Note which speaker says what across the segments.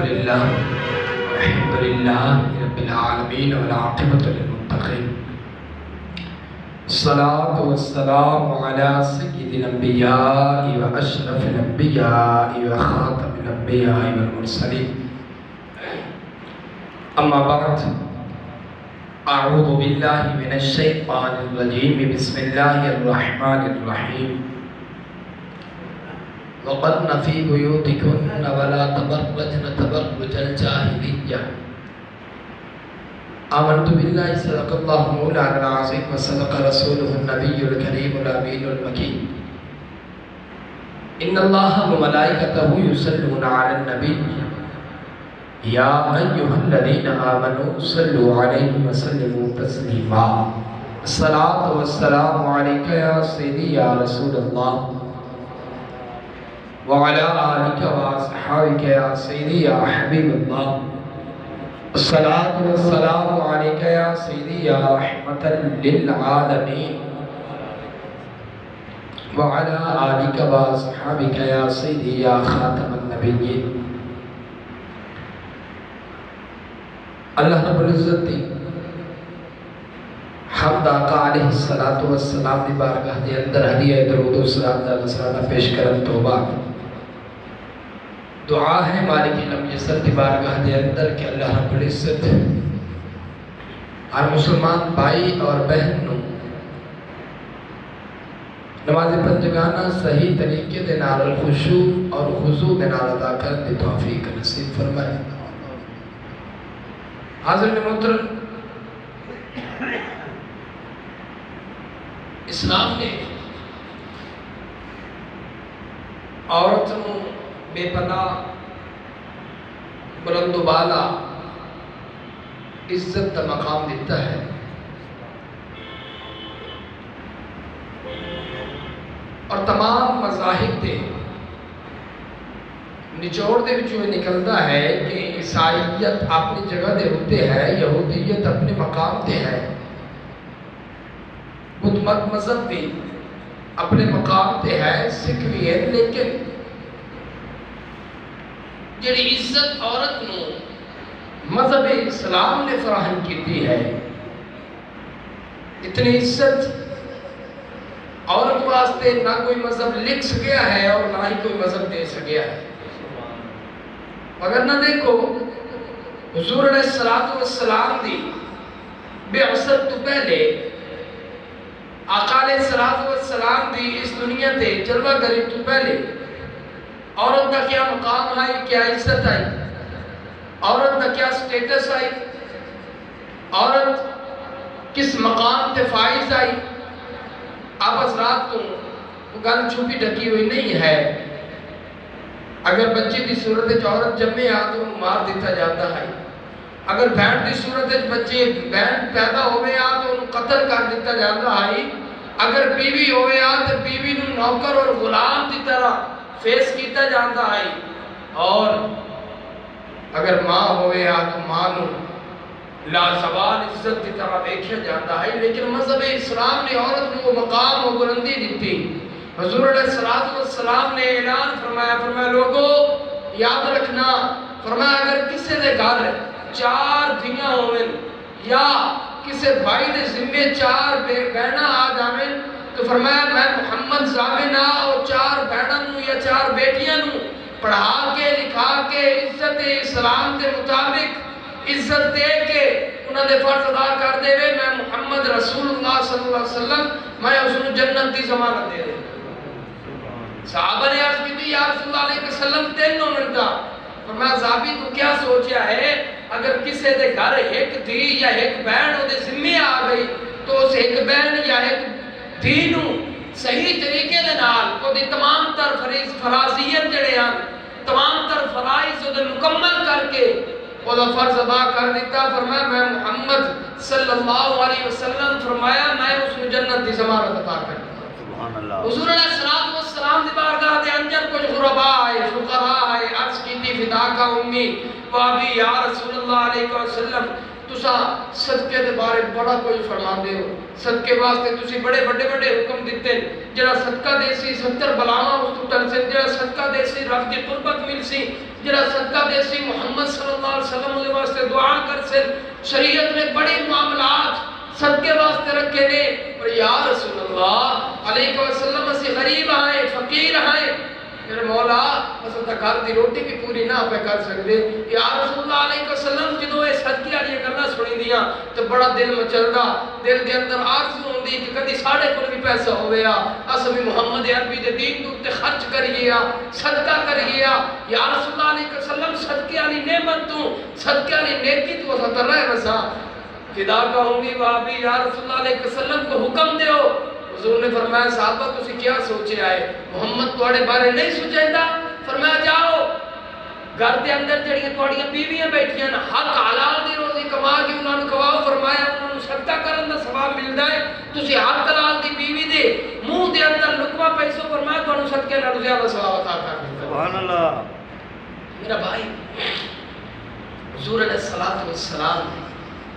Speaker 1: للہ الحمد للہ رب العالمین والعاقبۃ للمتقین الصلاۃ والسلام علی سید الانبیاء واشرف الانبیاء وخاتم الانبیاء والمرسلین اما بعد اعوذ باللہ من الشیطان الرجیم بسم اللہ الرحمن الرحیم وقرن فی بیوتکن ولا تبرجن تبرج الجاہلیہ آمنت باللہ صدق اللہ مولانا العظیم وصدق رسولہ النبی الکریم الامین المکین ان اللہ وملائکتہ یصلون علی النبی یا ایہا الذین آمنوا صلوا علیہ وسلموا تسلیما الصلاۃ والسلام علیک یا سیدی یا رسول اللہ وعلى آلك وأصحابك يا سيدي يا حبيب الله الصلاة والسلام عليك يا سيدي يا رحمة للعالمين وعلى آلك وأصحابك يا سيدي يا خاتم النبيين اللہ رب العزت دی حمد آقا علیہ السلام دی بارگاہ دے اندر ہدیہ درود و سلام دا نصرانہ پیش کرن تو بعد دعا ہے مالک لم یزل دی بارگاہ دے اندر کہ اللہ رب العزت ہر مسلمان بھائی اور بہن نو نماز پنجگانہ صحیح طریقے دے نال الخشوع اور خضوع دے نال ادا کرن دی توفیق نصیب فرمائے۔ حاضرین محترم، اسلام نے عورت نو بے پناہ بلند و بالا عزت کا مقام دیتا ہے اور تمام مذاہب دے نچوڑ دے وچوں یہ نکلتا ہے کہ عیسائیت اپنی جگہ دے ہوتے ہے، یہودیت اپنے مقام دے ہے، بدھ مت مذہب بھی اپنے مقام تے ہے، سکھ بھی ہے، لیکن جڑی عزت عورت نو مذہب اسلام نے فراہم کی ہے، اتنی عزت عورت واسطے نہ کوئی مذہب لکھ سکیا ہے اور نہ ہی کوئی مذہب دے سکیا ہے۔ اگر نہ دیکھو حضور علیہ السلام دی بعثت تو پہلے آقا علیہ السلام دی اس دنیا تے جلوہ گری تو پہلے عورت کا کیا مقام آئی، کیا عزت آئی، عورت کا کیا سٹیٹس آئی، عورت کس مقام تے فائز آئی، آپ حضرات تو گل چھپی ڈکی ہوئی نہیں ہے۔ اگر بچے دی صورت وچ عورت جمے آ تو مار دیتا جاتا ہے، اگر بہن دی صورت وچ بچے بہن پیدا ہوئے آ تو انہوں قتل کر دیتا جاتا ہے، اگر بیوی ہوئے آ تو بیوی نوں نوکر اور غلام دی طرح فیس کیتا جاتا ہے، اور اگر ماں ہوئے آ تو ماں نوں لازوال عزت دی طرح دیکھا جاتا ہے۔ لیکن مذہب اسلام نے عورت کو مقام و بلندی دیتی۔ حضور علیہ السلام نے اعلان فرمایا لوگو یاد رکھنا، فرمایا اگر کسی دے گھر 4 دھیاں ہوئیں یا کسی بھائی دے ذمے 4 بہناں آ جاویں تو فرمایا میں محمد زامنہ اور 4 بہناں نوں یا 4 بیٹیاں نوں پڑھا کے لکھا کے عزت اسلام دے مطابق عزت دے کے انہاں دے فرض ادا کر دے وے، میں محمد رسول اللہ صلی اللہ علیہ وسلم میں اس نوں جنت دی ضمانت دے دے۔ صحابہ نے عرض کی تھی یا رسول اللہ علیہ وسلم 3 منٹا، فرمایا صحابی تو کیا سوچیا ہے، اگر کسی دے گھر ایک دھی یا ایک بہن او دے ذمے آ گئی تو اس ایک بہن یا ایک دھی نوں صحیح طریقے دے نال او دی تمام تر فرازیت جڑے ہیں، تمام تر فرائض او دے مکمل کر کے او دا فرض ادا کر دیتا۔ فرمایا میں محمد صلی اللہ علیہ وسلم فرمایا میں اس کو جنت دی ضمانت عطا کر دوں۔ حضور علیہ السلام دی بارگاہ دے اندر کچھ غرباء آئے، فقراء آئے، عرض کی تھی فداک امی وابی یا رسول اللہ علیہ وسلم تسا صدقے دے بارے بڑا کوئی فرما دے ہو، صدقے واسطے تسی بڑے بڑے بڑے حکم دیتے ہیں، جڑا صدقہ دے سی 70 بلاواں اس تو ٹل سے، جڑا صدقہ دے سی رب دی قربت مل سی، جڑا صدقہ دے سی محمد علیہ وسلم دے واسطے دعا کر سن شریعت نے بڑے معاملات صدقے واسطے رکھے نے اور یا رسول اللہ علیہ وسلم سے غریب آئے فقیر آئے میرے مولا اساں تے گھر دی روٹی بھی پوری نہ پہ کر سکدے یا رسول اللہ علیہ وسلم جدوں اے صدقے والی گلاں سنیندیاں تے بڑا دل مچلدا دل دے اندر آرزو ہوندی کہ کدی ساڈے کول بھی پیسہ ہوے اساں بھی محمد عربی دے دین دے اوتے خرچ کریے صدقہ کریے یا رسول اللہ علیہ وسلم صدقے والی نعمت تو صدقے والی نیکی تو اساں تے رہ وسا فدا کہوں گی بابی یا رسول اللہ علیہ وسلم کو حکم دیو حضور نے فرمایا صحابہ تسی کیا سوچے آئے محمد تواڈے بارے نہیں سوچیندا فرمایا جاؤ گھر دے اندر جڑیاں تواڈیاں بیویاں بیٹھیاں نا حق حلال دی روزی کما کے انہاں نوں کھواؤ فرمایا انہاں نوں صدقہ کرن دا ثواب ملدا ہے تسی حق حلال دی بیوی دے منہ دے اندر لقمہ پیسو فرمایا تانوں صدقے نال زیادہ ثواب عطا کرے سبحان اللہ میرا بھائی حضور علیہ الصلوۃ والسلام نے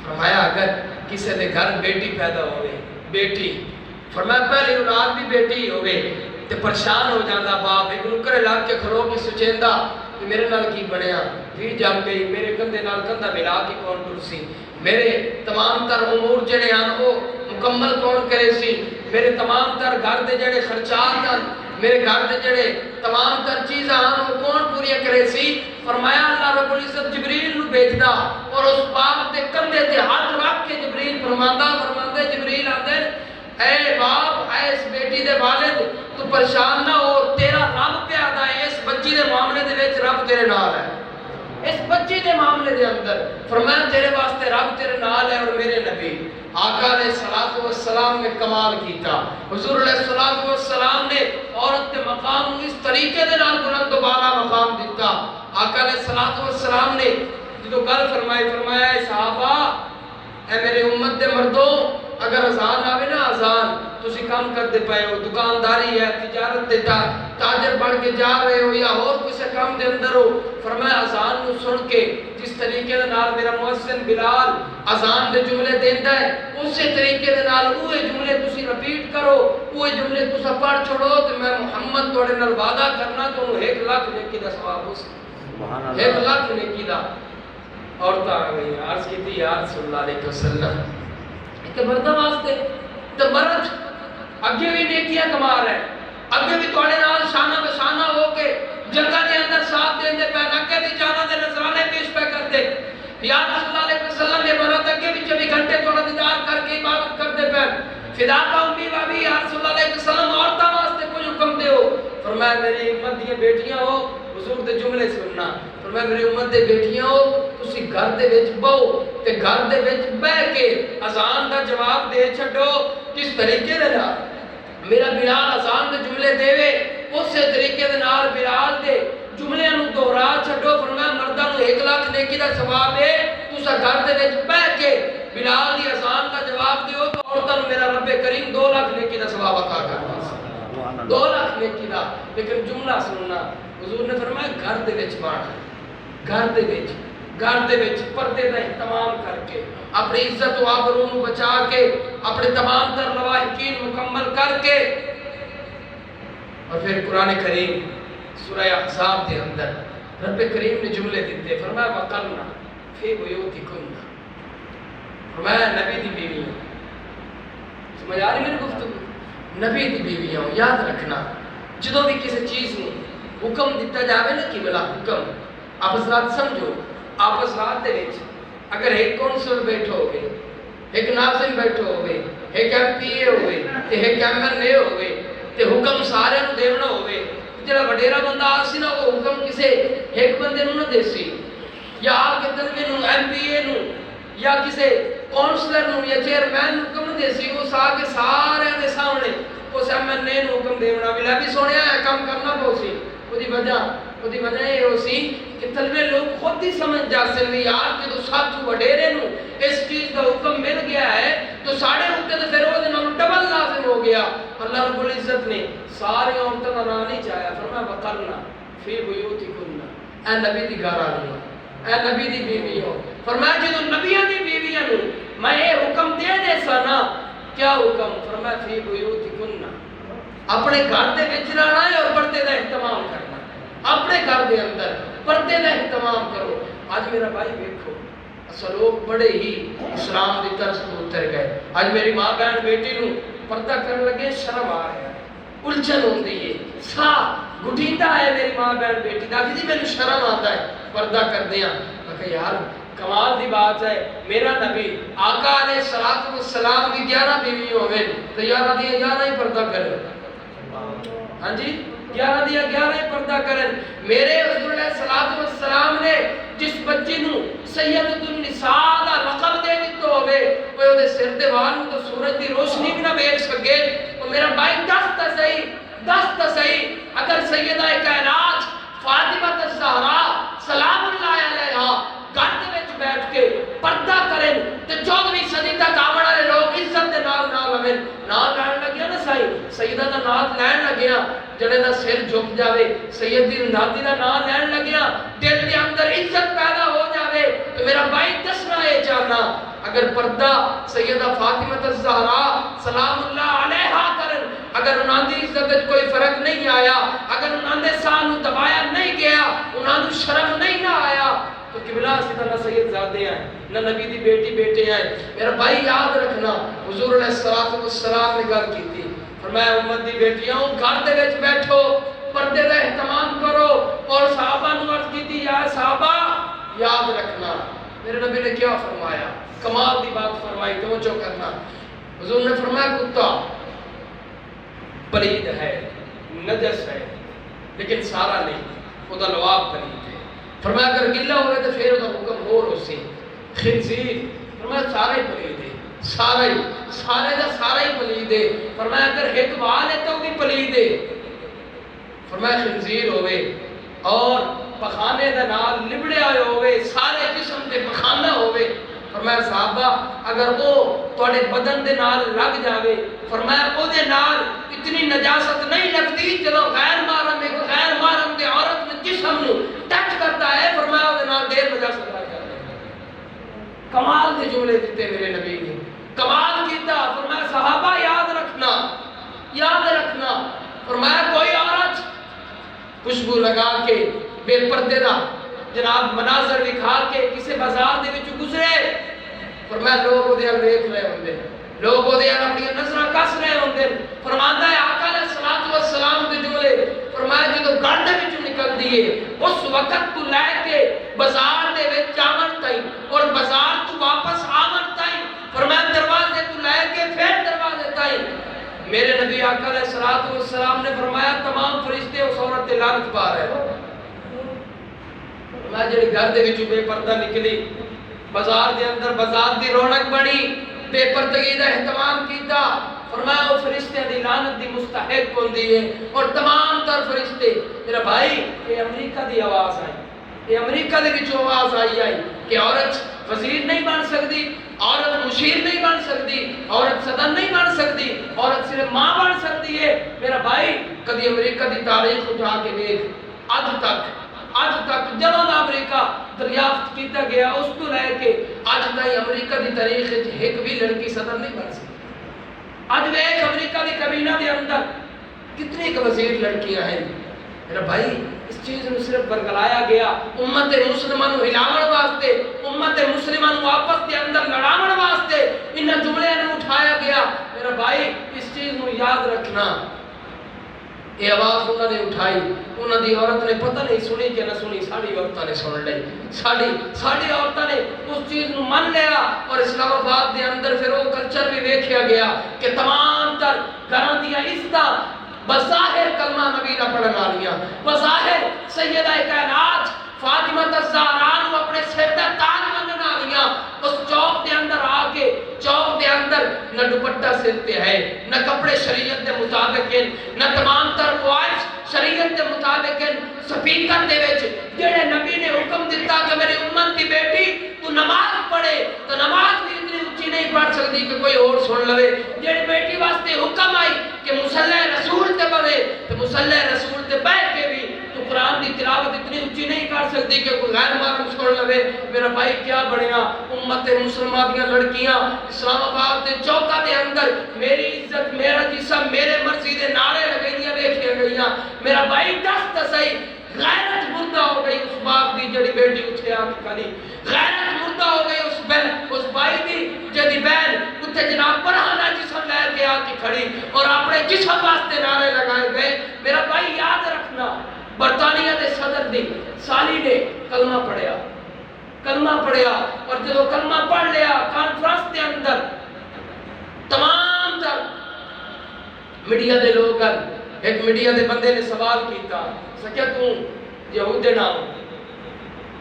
Speaker 1: فرمایا اگر کسی دے گھر بیٹی پیدا ہوئے بیٹی فرمایا پہلی اولاد بھی بیٹی ہوئے تے پریشان ہو جاندہ باپ ایک نکرے لاگ کے کھلو کے سوچیندا کہ میرے نال کی بنیا پھر جم گئی میرے کندھے نال کندھا ملا کے کون کرسی میرے تمام تر امور جڑے آن وہ مکمل کون کرے سی میرے تمام تر گھر دے جڑے خرچات آن میرے گھر دے جڑے تمام تر چیز آن وہ کون پوری کرے سی فرمایا اللہ رب العزت جبریل نو بھیجدا اور اس باپ دے کندھے تے ہاتھ رکھ کے جبریل فرماندا جبریل آندے اے باپ اے اس بیٹی دے والد تو پریشان نہ ہو تیرا رب پیادا ہے اس بچی دے معاملے دے وچ رب تیرے نال ہے اس بچی دے معاملے دے اندر فرمایا تیرے واسطے رب تیرے نال ہے اور میرے نبی آقا علیہ الصلوۃ والسلام نے کمال کیتا حضور علیہ الصلوۃ والسلام نے عورت کے مقام کو اس طریقے دے نال بلند و بالا مقام دیتا آقا علیہ الصلوۃ والسلام نے جو گل فرمایا اے صحابہ اے میرے امت دے مردوں اگر اذان آوے نا اذان تسی کام کرتے پئے ہو دکانداری ہے تجارت دے تاجر بن کے جا رہے ہو یا اور کسی کام دے اندر ہو فرمایا اذان نو سن کے جس طریقے دے نال میرا مؤذن بلال اذان دے جملے دیندا ہے اسی طریقے دے نال اوے جملے تسی رپیٹ کرو اوے جملے تسا پڑھ چھوڑو تے میں محمد تواڈے نال وعدہ کرنا تانوں 1 لاکھ نیکی دا ثواب ہو سبحان اللہ 1 لاکھ نیکی دا عورتاں آ گئی عرض کیتی یا رسول اللہ علیہ وسلم کہ مردہ واسطے تو مرد اگے بھی نیکیاں کما رہے اگے بھی تواڈے نال شانہ بشانہ ہو کے جنگاں دے اندر ساتھ دیندے پے اگے بھی جانا دے نذرانے پیش پہ کرتے یا رسول اللہ علیہ وسلم یہ مرد اگے بھی 24 گھنٹے تھوڑا دیدار کر کے عبادت کرتے پے فدا کا امی بابی یا رسول اللہ علیہ وسلم عورتاں واسطے کوئی حکم دیو فرمایا میری امت دی بیٹیاں ہو حضور دے جملے سننا فرمایا میری امت دے بیٹیاں ہو تسی گھر دے وچ بہو تے گھر دے وچ بیٹھ کے اذان دا جواب دے چھڈو کس طریقے دے نال میرا بلال اذان دے جملے دیوے اسی طریقے دے نال بلال دے جملے نو دوہرا چھڈو فرمایا مرداں نو 1 لاکھ نیکی دا ثواب ہے تسا گھر دے وچ بیٹھ کے بلال دی اذان دا جواب دیو تو عورتاں نو میرا رب کریم 2 لاکھ نیکی دا ثواب عطا کرے 2 لاکھ نیکی دا لیکن جملہ سننا حضور نے فرمایا گھر دے وچ بانٹ گھر دے وچ پردے دا اہتمام کر کے اپنی عزت و آبرو نو بچا کے اپنے تمام تر لواحقین مکمل کر کے اور پھر قرآن کریم سورہ احزاب دے اندر رب کریم نے جملے دیتے فرمایا وقرنا فی بیوتکن فرمایا نبی دی بیویاں سمجھ آ رہی میری گفتگو نبی دی بیویاں یاد رکھنا جدوں بھی کسی چیز نے حکم دیتا جاوے نا کہ بلا حکم آپ حضرات سمجھو آپ حضرات دے وچ اگر ایک کونسل بیٹھو ہوئے ایک ناظم بیٹھو ہوئے ایک ایم پی اے ہوئے ایک ایم این اے ہوئے تے حکم سارے نو دیونا ہوئے جڑا وڈیرا بندہ آسی نا وہ حکم کسے ایک بندے نو نہ دیسی یا آ کے تنوی نو ایم پی اے نو یا کسے کونسلر نو یا چیئرمین نو حکم نہ دیسی وہ سا کے سارے دے سامنے اس ایم این اے نو حکم دیونا ملا بھی سونے ہے کام کرنا پوسی وہ دی وجہ یہ ہو سی کہ طلبے لوگ خود ہی سمجھ جا سکتے یار کہ تو ساتھو وڈیرے نو اس چیز کا حکم مل گیا ہے تو ساڑھے ہوتے تو پھر وہ دنوں ڈبل لازم ہو گیا اللہ رب العزت نے سارے عورتوں کا نام نہیں چاہیا فرمایا وقرنا فی بیوتکن اے نبی دی گھر والیاں اے نبی دی بیویاں فرمایا جدوں نبیاں دی بیویاں نو میں یہ حکم دے سا نا کیا حکم فرمایا فی بیوتکن اپنے گھر دے وچ رہنا ہے اور پردے دا اہتمام کرنا اپنے گھر دے اندر پردے دا اہتمام کرو آج میرا بھائی دیکھو اصل لوگ بڑے ہی اسلام کی طرف تو اتر گئے. آج میری ماں بہن بیٹی نو پردہ کرنے لگے شرم آ رہا ہے, الجھن ہوندی ہے, سا گٹھیتا ہے میری ماں بہن بیٹی دا کہ جی میں شرم آتا ہے پردہ کر دیا. میں کہ یار کمال دی بات ہے, میرا نبی آقا علیہ الصلوۃ والسلام کی 11 بیوی ہوئے تو 11 دیا 11 ہی پردہ کرے. ہاں جی 11 دیا 11 ہی پردہ کریں. میرے حضور علیہ الصلوۃ والسلام نے جس بچی نو سیدۃ النساء دا لقب دے دتا ہوے وہ دے سر دے وال نو تو سورج دی روشنی بھی نہ ویکھ سکے. تو میرا بھائی دس تا صحیح اگر سیدہ کائنات فاطمہ الزہرا سلام اللہ علیہا گھر دے وچ بیٹھ کے پردہ کریں تے 14ویں صدی تک آون والے لوگ عزت دے نال لویں نال لین لگیا نا سیدہ دا نام لین لگیا جڑے دا سر جھک جاوے سید دی دادی دا نام لین لگیا دل دے اندر عزت پیدا ہو جاوے. تو میرا بھائی دسنا اے چاہنا اگر پردہ سیدہ فاطمہ الزہرا سلام اللہ علیہا کرن اگر انہاں دی عزت وچ کوئی فرق نہیں آیا اگر انہاں دے ساں نو دبایا نہیں گیا انہاں نو شرم نہیں نہ آیا تو قبلہ سیدہ نہ سید زادے ہیں نہ نبی دی بیٹی بیٹے ہیں. میرا بھائی یاد رکھنا حضور علیہ الصلوۃ والسلام نے گل کی تھی فرمایا امت دی بیٹیاں گھر دے وچ بیٹھو پردے دا اہتمام کرو. اور صحابہ نو عرض کی یا صحابہ یاد رکھنا میرے نبی نے کیا فرمایا, کمال دی بات فرمائی, توجہ کرنا. حضور نے فرمایا کتا پلید ہے نجس ہے لیکن سارا نہیں, وہ دا لواب پلید ہے. فرمایا اگر گلہ ہوئے تو پھر وہ حکم ہو روسی. خنزیر فرمایا سارا ہی پلید ہے, سارے دا سارا ہی پلید ہے. فرمایا اگر ایک وال ہے تو بھی پلید ہے. فرمایا خنزیر ہوئے اور پخانے دا نال لبڑے آئے ہوئے سارے جسم دے پخانہ ہوئے. فرمایا صحابہ اگر وہ توڑے بدن دے نال لگ جاوے فرمایا او دے نال اتنی نجاست نہیں لگتی جدو غیر محرم دے عورت نے جسم نو ٹچ کرتا ہے فرمایا او دے نال دیر نجاست لگ جاتی ہے. کمال دے جملے دیتے میرے نبی نے, کمال کیتا. فرمایا صحابہ یاد رکھنا فرمایا کوئی عورت خوشبو لگا کے بے پردے دا جناب مناظر دکھا کے کسی بازار دے وچ گزرے فرمایا لوگ اودے ال دیکھ رہے ہوندے, لوگ اودے ال اپنی نظراں کس رہے ہوندے. فرماندا ہے آقا علیہ الصلوۃ والسلام دے جملے فرمایا جدوں گھر دے وچوں نکلدی ہے اس وقت تو لے کے بازار دے وچ جاون تائیں اور بازار تو واپس آون تائیں فرمایا دروازے تو لے کے پھر دروازے تائیں میرے نبی آقا علیہ الصلوۃ والسلام نے فرمایا تمام فرشتے اس عورت تے لعنت پا رہے ہیں. میں جڑی گھر دے وچوں بے پردہ نکلی بازار دے اندر بازار دی رونق بڑی بے پردگی دا اہتمام کیتا فرمایا وہ فرشتے دی لعنت دی مستحق ہوندی ہے. اور تمام تر فرشتے میرا بھائی یہ امریکہ دی آواز آئی, یہ امریکہ دے وچوں آواز آئی کہ عورت وزیر نہیں بن سکتی, عورت مشیر نہیں بن سکتی, عورت صدر نہیں بن سکتی, عورت صرف ماں بن سکتی ہے. میرا بھائی کدی امریکہ دی تاریخ اٹھا کے دیکھ اج تک جدوں دا امریکہ دریافت کیتا گیا اس تو لے کے اج تائیں امریکہ دی تاریخ وچ ایک بھی لڑکی صدر نہیں بن سکتی. اج ویکھ امریکہ دی کابینہ دے اندر کتنی وزیر لڑکیاں ہیں. میرا بھائی اس چیز نو صرف برگلایا گیا امت مسلمان نو ہلاون واسطے, امت مسلمان نو آپس دے اندر لڑاون واسطے انہاں جملے نو اٹھایا گیا. میرا بھائی اس چیز نو یاد رکھنا یہ آواز انہوں نے اٹھائی, انہوں دی عورت نے پتہ نہیں سنی کہ نہ سنی, ساڑی عورتہ نے سن لئی, ساڑی عورتہ نے اس چیز نو من لیا. اور اسلام آباد دے اندر پھر وہ کلچر بھی ویکھیا گیا کہ تمام تر گھراں دیاں عزتاں بظاہر کلمہ نبی دا پڑھن والیاں, بظاہر سیدہ کائنات فاطمہ الزہرا نو اپنے سر تے تاج منن والیاں اس چوک دے اندر آ کے چوک دے اندر نہ دوپٹہ سر تے ہے, نہ کپڑے شریعت دے مطابق ہیں, نہ تمام تر خواہش شریعت دے مطابق ہیں. سپیکر دے وچ جڑے نبی نے حکم دیتا کہ میری امت دی بیٹی تو نماز پڑھے تو نماز بھی اتنی اونچی نہیں پڑھ سکتی کہ کوئی اور سن لوے. جڑی بیٹی واسطے حکم آئی کہ مصلی رسول تے بوے تو مصلی رسول تے بیٹھ کے بھی تو قرآن دی تلاوت اتنی اونچی نہیں کر سکتی کہ کوئی غیر محرم سن لوے. میرا بھائی کیا بنیا امت مسلمہ دیاں لڑکیاں اسلام آباد دے چوکا دے اندر میری عزت میرا جسم میرے مرضی دے نعرے لگائیاں ویکھیاں گئیاں. میرا بھائی دس تے صحیح غیرت مردہ ہو گئی اس باپ دی جڑی بیٹی اتھے آ کے کھڑی، غیرت مردہ ہو گئی اس بھائی دی جڑی بہن اتھے جناب پرانا جسم لے کے آ کے کھڑی اور اپنے جسم واسطے نعرے لگائے گئے۔ میرا بھائی یاد رکھنا، برطانیہ دے صدر دی سالی نے کلمہ پڑھیا اور جب کلمہ پڑھ لیا کانفرنس دے اندر تمام تر میڈیا دے لوگ ایک میڈیا دے بندے نے سوال کیتا سکیا تو یہود دے نام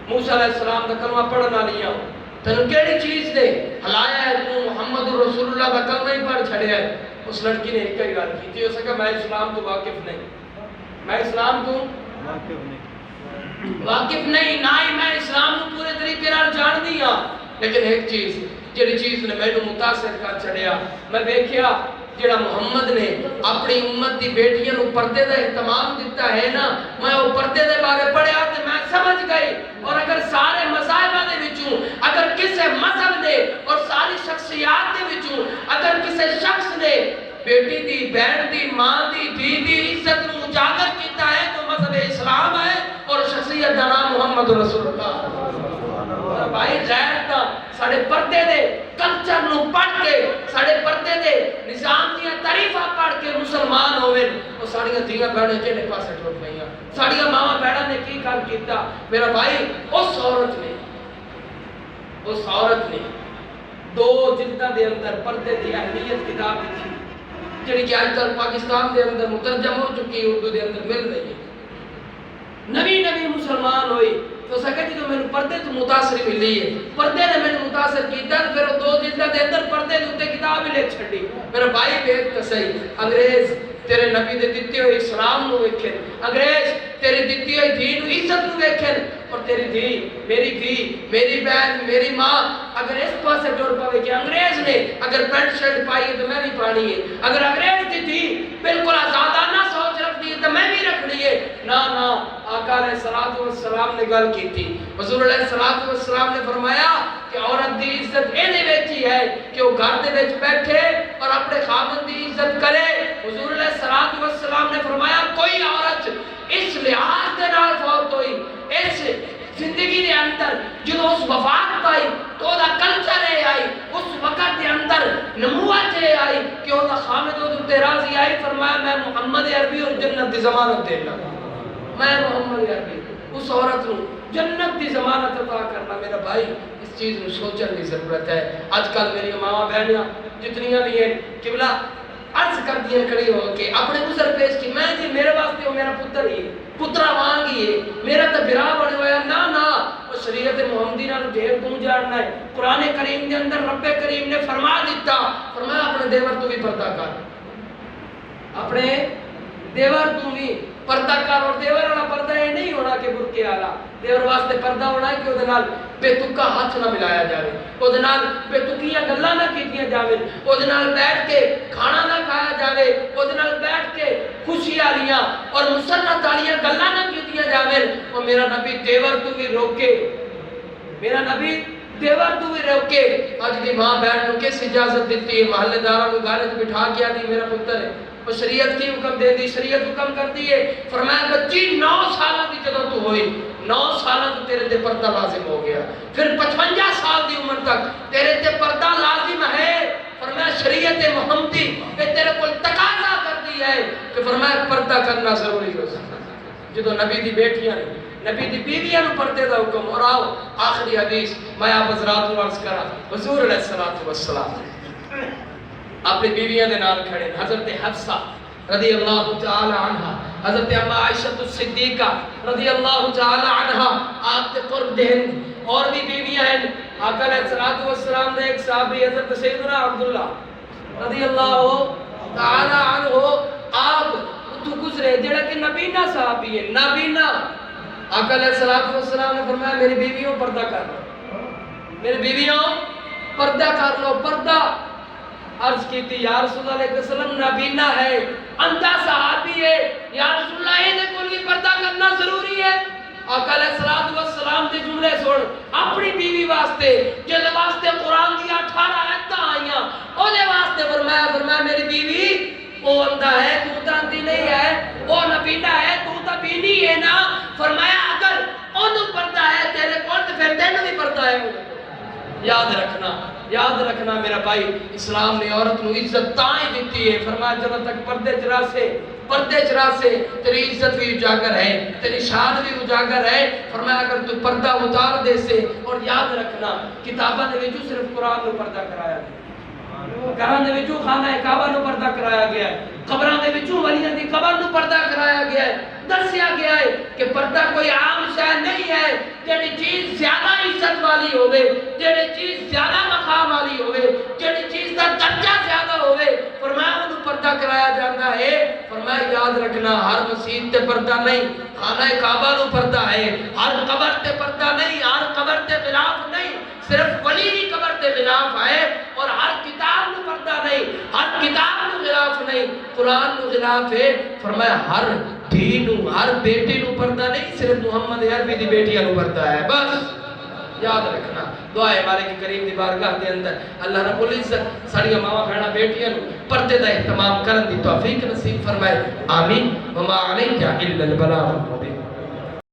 Speaker 1: موسیٰ علیہ السلام دا کلمہ پڑھنا لیا تنو کیڑی چیز دے ہلایا ہے تو محمد رسول اللہ دا کلمہ ہی پڑھ چھڑے ہے۔ اس لڑکی نے ایک ہی گل کی تھی، اس کہا میں اسلام تو واقف نہیں، میں اسلام تو واقف نہیں، نہ ہی میں اسلام کو پورے طریقے نال جان دیا، لیکن ایک چیز جڑی چیز نے میں متاثر کر چھڑیا، میں دیکھیا جڑا محمد نے اپنی امت دی بیٹیاں نو پردے دا اہتمام دیتا ہے نا، میں وہ پردے دے بارے پڑھیا تے میں سمجھ گئی۔ اور اگر سارے مذاہباں دے وچوں اگر کسے مذہب دے اور ساری شخصیات دے وچوں اگر کسے شخص نے بیٹی دی بہن دی ماں دی دھی دی عزت نو اجاگر کیتا ہے تو مذہب اسلام ہے اور شخصیت دا نام محمد رسول اللہ۔ بھائی غیر دا ساڑھے پردے دے کلچر نو پڑھ کے ساڑھے پردے دے نظام دیا تعریفہ پڑھ کے مسلمان ہوئے اور ساڑھیاں دیاں بہنیں کیڑے پاسے ٹوٹ گئیاں، ساڑھیاں ماما بہنوں نے کی کام کیتا۔ میرا بھائی اس عورت نے 2 جلداں دے اندر پردے دی اہمیت کتاب لکھی جڑی کہ آج تک پاکستان دے اندر مترجم ہو چکی ہے، اردو دے اندر مل رہی ہے۔ نبی مسلمان ہوئی تو سکھا جی تو میں نے پردے تو متاثر ملی ہے، پردے نے میں نے متاثر کیتا پھر 2 جلداں دے اندر پردے دے کتاب ہی لکھ چھڈی۔ میرا بھائی بیت کسائی انگریز تیرے نبی دے دتے ہوئے اسلام نو ویکھن، انگریز تیری دتی ہوئی دین نو عزت نو ویکھن، اور تیری دھی میری بہن میری ماں اگر اس پاسے ٹر پاوے کہ انگریز نے اگر پینٹ شرٹ پائی ہے تو میں بھی پانی ہے، اگر انگریز دی تھی بالکل آزادانہ سوچ رکھنی ہے تو میں بھی رکھنی ہے، نا آقا علیہ السلام نے گل کی تھی۔ حضور علیہ السلام نے فرمایا کہ عورت دی عزت اینے ویچی ہے کہ وہ گھر دے وچ بیٹھے اور اپنے خاوند دی عزت کرے۔ حضور علیہ السلام نے فرمایا کوئی عورت اس لحاظ دے نال فوت ہوئی اس زندگی دے اندر جدو اس وفات پائی تو دا کلچر ہے آئی اس وقت دے اندر نموت ہے آئی کہ وہ دا خامد و دے راضی آئی، فرمایا میں محمد عربی اور جنت دی ضمانت دینا، میں محمد عربی اس عورت نو جنت دی ضمانت عطا کرنا۔ میرا بھائی اس چیز نو سوچن دی ضرورت ہے۔ آج کل میری ماں بہنیاں جتنیاں بھی ہیں قبلہ عرض کر دیا کھڑی ہو کے اپنے گزر پیش کی میں جی میرے واسطے وہ میرا پتر ہی پترا وانگی ہے میرا تو برا بڑھ ہویا نا وہ شریعت محمدی نال ڈھیر تو جاننا ہے۔ قرآن کریم دے اندر رب کریم نے فرما دیتا، فرمایا اپنے دیور تو بھی پردہ کر، اپنے دیور تو بھی پردہ کر، اور دیور والا پردہ یہ نہیں ہونا کہ برکے آلا، دیور واسطے پردہ ہونا ہے کہ وہ دنال بے تکا ہاتھ نہ ملایا جاوے، وہ دنال بے تکیاں گلہ نہ کیتیاں جاوے، وہ دنال بیٹھ کے کھانا نہ کھایا جاوے، وہ دنال بیٹھ کے خوشی آلیاں اور مسنت آلیاں گلہ نہ کیتیاں جاوے۔ وہ میرا نبی دیور تو بھی روکے، میرا نبی دیور تو بھی روکے۔ آج دی ماں بہن نو کس اجازت دیتی ہے محلے دارہ نو گھر بٹھا کے آدھی میرا پتر ہے، وہ شریعت کی حکم دے دی، شریعت حکم کرتی ہے، فرمایا بچی 9 سالہ دی جدو تو ہوئی 9 سالہ تو تیرے تے پردہ لازم ہو گیا، پھر 55 سال دی عمر تک تیرے تے پردہ لازم ہے۔ فرمایا شریعت محمدی کہ تیرے کو تقاضا کر دی ہے کہ فرمایا پردہ کرنا ضروری ہو سکتا جدو نبی دی بیٹیاں نبی دی بیویاں نو پردے دا حکم۔ اور آؤ آخری حدیث میں آپ حضرات کو عرض کرا، حضور علیہ السلام اپنی بیویاں دے نال کھڑے، حضرت حفصہ رضی اللہ تعالی عنہ، حضرت اما عائشہ الصدیقہ رضی اللہ تعالی عنہ آپ کے قرب دہن اور بھی بیویاں ہیں۔ آقا علیہ السلام نے ایک صحابی حضرت سیدنا عبداللہ رضی اللہ تعالی عنہ آپ تو گزرے جڑا کہ نبینا صحابی ہے، نبینا۔ آقا علیہ السلام نے فرمایا میری بیویوں پردہ کر لو، میری بیویوں پردہ کر لو۔ پردہ عرض کی تھی یا رسول اللہ علیہ وسلم نبینا ہے، اندھا صحابی ہے، یا رسول اللہ یہ کل بھی پردہ کرنا ضروری ہے۔ آقا علیہ السلام دے جملے سن اپنی بیوی واسطے جن واسطے قرآن دیا 18 آیتاں آئیاں او دے واسطے فرمایا میری بیوی وہ اندھا ہے تو اندھی نہیں ہے، وہ نبینا ہے تو بینی ہے نا، فرمایا اگر انہوں پردہ ہے تیرے کول تے پھر تینوں بھی پردہ ہے. یاد رکھنا میرا بھائی، اسلام نے عورت نو عزت تائیں دیتی ہے. فرمایا جب تک پردے چرا سے تیری عزت بھی اجاگر ہے، تیری شان بھی اجاگر ہے. فرمایا اگر تو پردہ اتار دے سے. اور یاد رکھنا کتابہ نے وچوں صرف قرآن نو پردہ کرایا گیا، گھراں دے وچوں خانہ کعبہ نو پردہ کرایا گیا ہے، قبراں دے وچوں ولیاں دی قبر نو پردہ کرایا گیا ہے. دسیا گیا ہے کہ پردہ کوئی عام شے نہیں ہے. جڑی چیز زیادہ عزت والی ہوئے، جڑی چیز زیادہ مقام والی ہوئے، جڑی چیز دا درجہ زیادہ ہوئے، فرمایا انہوں پردہ کرایا جاتا ہے. فرمایا یاد رکھنا ہر مسجد تے پردہ نہیں، خانہ کعبہ نو پردہ ہے. ہر قبر تے پردہ نہیں، ہر قبر تے غلاف نہیں، صرف ولی دی قبر تے غلاف ہے. اور ہر کتاب نو پردہ نہیں، ہر کتاب نو غلاف نہیں، قرآن نو غلاف ہے. فرمایا ہر دھی نو، ہر بیٹی نو پردہ نہیں، صرف محمد عربی دی بیٹیاں نو پردہ ہے. بس یاد رکھنا. دعا ہے مالک کریم دی بارگاہ دے اندر اللہ رب العزت ساڑیاں ماما بہنا بیٹیاں نو پردے دا اہتمام کرن دی توفیق نصیب فرمائے. آمین. وما علیکہ الا البلاغ المبین.